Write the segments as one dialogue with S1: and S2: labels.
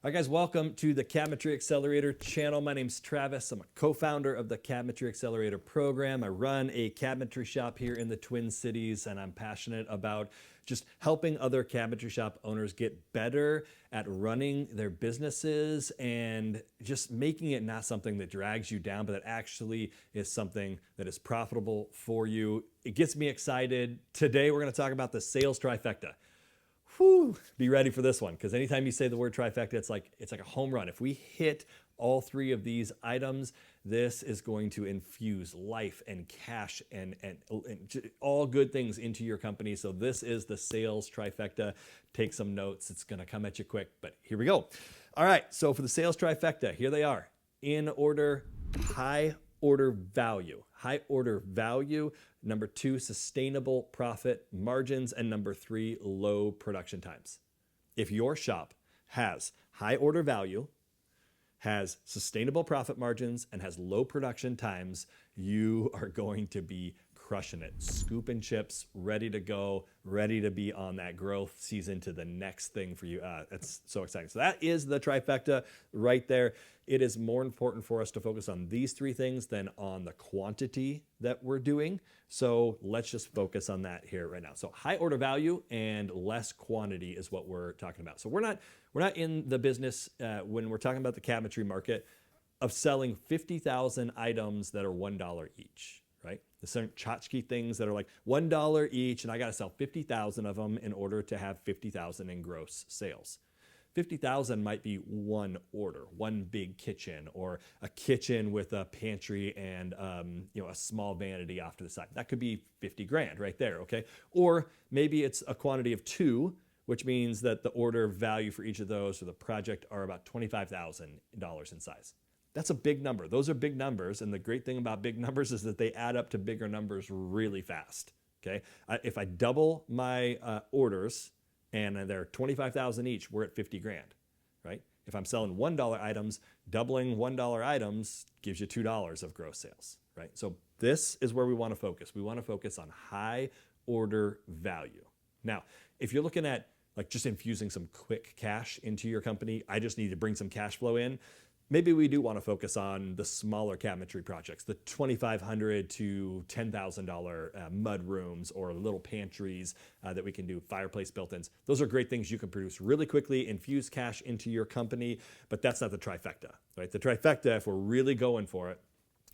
S1: All right, guys, welcome to the Cabinetry Accelerator channel. My name's Travis. I'm a co-founder of the Cabinetry Accelerator program. I run a cabinetry shop here in the Twin Cities, and I'm passionate about just helping other cabinetry shop owners get better at running their businesses and just making it not something that drags you down, but that actually is something that is profitable for you. It gets me excited. Today, we're going to talk about the Sales Trifecta. Whew, be ready for this one, because anytime you say the word trifecta, it's like a home run. If we hit all three of these items, this is going to infuse life and cash and all good things into your company. So this is the sales trifecta. Take some notes. It's going to come at you quick, but here we go. All right, so for the sales trifecta, here they are. In order: high order value. High order value. Number 2, sustainable profit margins. And number 3, low production times. If your shop has high order value, has sustainable profit margins, and has low production times, you are going to be crushing it. Scooping chips, ready to go, ready to be on that growth season to the next thing for you. It's so exciting. So that is the trifecta right there. It is more important for us to focus on these 3 things than on the quantity that we're doing. So let's just focus on that here right now. So high order value and less quantity is what we're talking about. So we're not in the business when we're talking about the cabinetry market of selling 50,000 items that are $1 each. Right? The certain tchotchke things that are like $1 each, and I got to sell 50,000 of them in order to have 50,000 in gross sales. 50,000 might be one order, one big kitchen, or a kitchen with a pantry and a small vanity off to the side. That could be 50 grand right there, okay? Or maybe it's a quantity of 2, which means that the order value for each of those or the project are about $25,000 in size. That's a big number. Those are big numbers, and the great thing about big numbers is that they add up to bigger numbers really fast, okay? If I double my orders and they're 25,000 each, we're at 50 grand, right? If I'm selling $1 items, doubling $1 items gives you $2 of gross sales, right? So this is where we want to focus. We want to focus on high order value. Now, if you're looking at like just infusing some quick cash into your company, I just need to bring some cash flow in. Maybe we do want to focus on the smaller cabinetry projects, the $2,500 to $10,000 mud rooms or little pantries that we can do, fireplace built-ins. Those are great things you can produce really quickly, infuse cash into your company, but that's not the trifecta, right? The trifecta, if we're really going for it,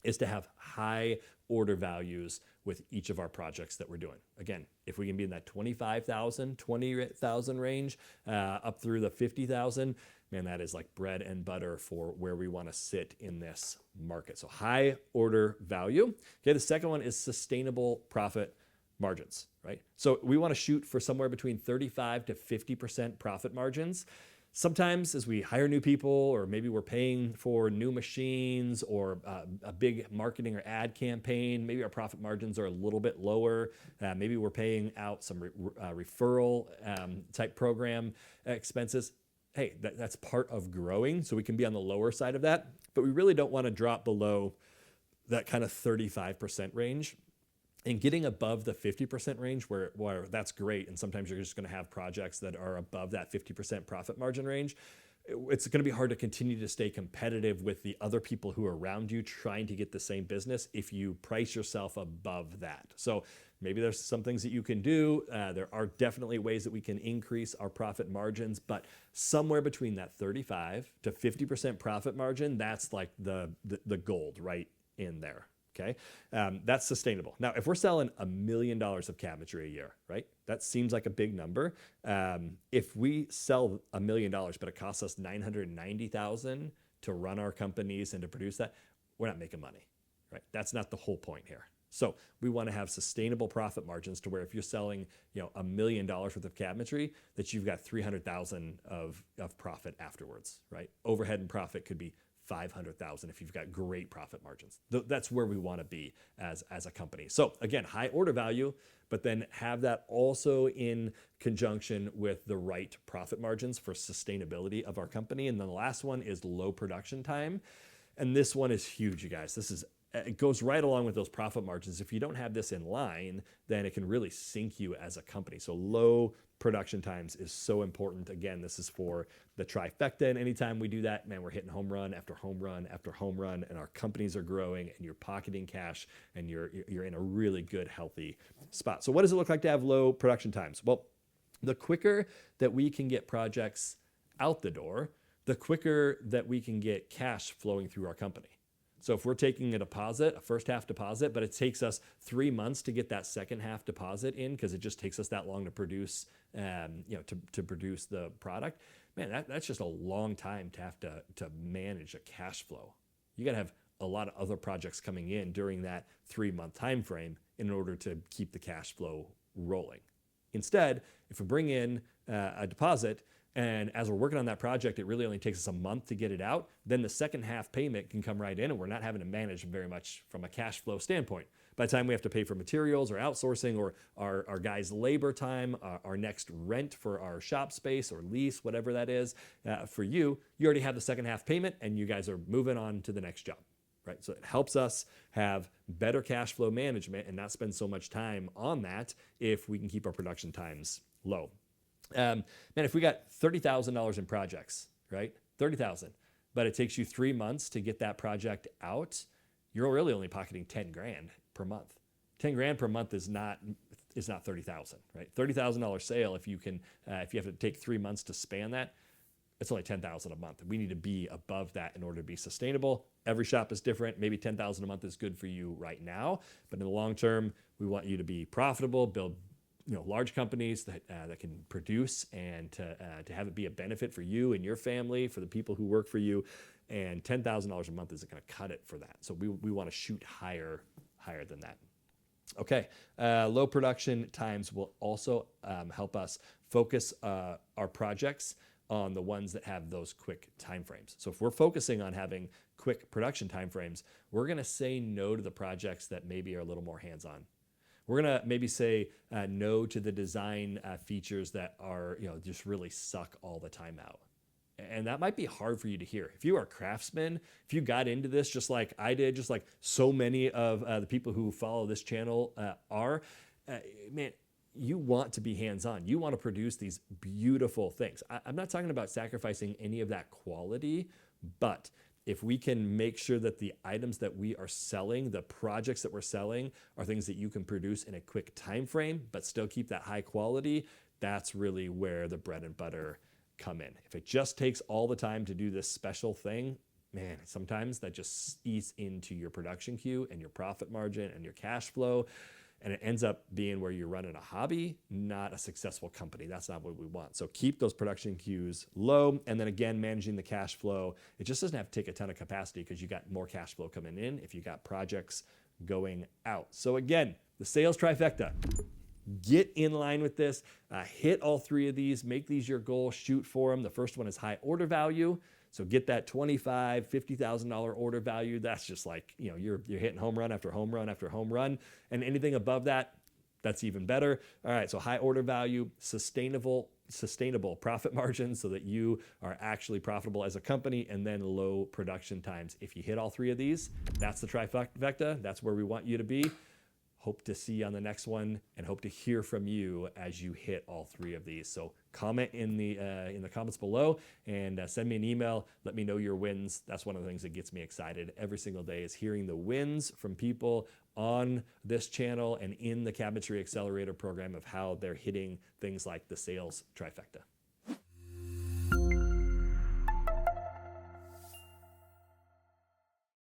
S1: is to have high order values with each of our projects that we're doing. Again, if we can be in that 25,000, 20,000 range, up through the 50,000, man, that is like bread and butter for where we want to sit in this market. So high order value. Okay, the second one is sustainable profit margins, right? So we want to shoot for somewhere between 35 to 50% profit margins. Sometimes as we hire new people, or maybe we're paying for new machines or a big marketing or ad campaign, maybe our profit margins are a little bit lower. Maybe we're paying out some referral type program expenses. Hey, that's part of growing, so we can be on the lower side of that, but we really don't want to drop below that kind of 35% range. And getting above the 50% range where that's great, and sometimes you're just going to have projects that are above that 50% profit margin range, it's going to be hard to continue to stay competitive with the other people who are around you trying to get the same business if you price yourself above that. So maybe there's some things that you can do. There are definitely ways that we can increase our profit margins, but somewhere between that 35 to 50% profit margin, that's like the gold right in there. Okay, that's sustainable. Now, if we're selling $1 million of cabinetry a year, right? That seems like a big number. If we sell $1 million, but it costs us $990,000 to run our companies and to produce that, we're not making money, right? That's not the whole point here. So we want to have sustainable profit margins to where if you're selling, $1 million worth of cabinetry, that you've got $300,000 of profit afterwards, right? Overhead and profit could be $500,000 if you've got great profit margins. That's where we want to be as a company. So again, high order value, but then have that also in conjunction with the right profit margins for sustainability of our company. And then the last one is low production time. And this one is huge, you guys. This is it goes right along with those profit margins. If you don't have this in line, then it can really sink you as a company. So low production times is so important. Again, this is for the trifecta. And anytime we do that, man, we're hitting home run after home run after home run, and our companies are growing and you're pocketing cash and you're in a really good, healthy spot. So what does it look like to have low production times? Well, the quicker that we can get projects out the door, the quicker that we can get cash flowing through our company. So if we're taking a deposit, a first half deposit, but it takes us 3 months to get that second half deposit in because it just takes us that long to produce, to produce the product, man, that's just a long time to have to manage a cash flow. You got to have a lot of other projects coming in during that 3-month time frame in order to keep the cash flow rolling. Instead, if we bring in a deposit, and as we're working on that project, it really only takes us a month to get it out, then the second half payment can come right in, and we're not having to manage very much from a cash flow standpoint. By the time we have to pay for materials or outsourcing or our guys' labor time, our next rent for our shop space or lease, whatever that is, for you already have the second half payment, and you guys are moving on to the next job. Right? So it helps us have better cash flow management and not spend so much time on that if we can keep our production times low. Man, if we got $30,000 in projects, right? 30,000, but it takes you 3 months to get that project out, you're really only pocketing 10 grand per month. 10 grand per month is not 30,000, right? $30,000 sale, if you have to take 3 months to span that, it's only 10,000 a month. We need to be above that in order to be sustainable. Every shop is different. Maybe 10,000 a month is good for you right now, but in the long term, we want you to be profitable, build large companies that can produce and to have it be a benefit for you and your family, for the people who work for you. And $10,000 a month isn't going to cut it for that. So we want to shoot higher than that. Okay, low production times will also help us focus our projects on the ones that have those quick timeframes. So if we're focusing on having quick production timeframes, we're going to say no to the projects that maybe are a little more hands-on. We're going to maybe say no to the design features that are, just really suck all the time out. And that might be hard for you to hear. If you are a craftsman, if you got into this just like I did, just like so many of the people who follow this channel are, man, you want to be hands-on. You want to produce these beautiful things. I'm not talking about sacrificing any of that quality, but if we can make sure that the items that we are selling, the projects that we're selling, are things that you can produce in a quick time frame, but still keep that high quality, that's really where the bread and butter come in. If it just takes all the time to do this special thing, man, sometimes that just eats into your production queue and your profit margin and your cash flow. And it ends up being where you're running a hobby, not a successful company. That's not what we want. So keep those production queues low. And then again, managing the cash flow. It just doesn't have to take a ton of capacity because you got more cash flow coming in if you got projects going out. So again, the sales trifecta. Get in line with this. Hit all 3 of these. Make these your goal. Shoot for them. The first one is high order value. So get that $25,000, $50,000 order value. That's just like, you're hitting home run after home run after home run. And anything above that, that's even better. All right, so high order value, sustainable profit margins so that you are actually profitable as a company, and then low production times. If you hit all 3 of these, that's the trifecta. That's where we want you to be. Hope to see you on the next one, and hope to hear from you as you hit all 3 of these. So comment in the comments below, and send me an email. Let me know your wins. That's one of the things that gets me excited every single day, is hearing the wins from people on this channel and in the Cabinetry Accelerator program of how they're hitting things like the sales trifecta.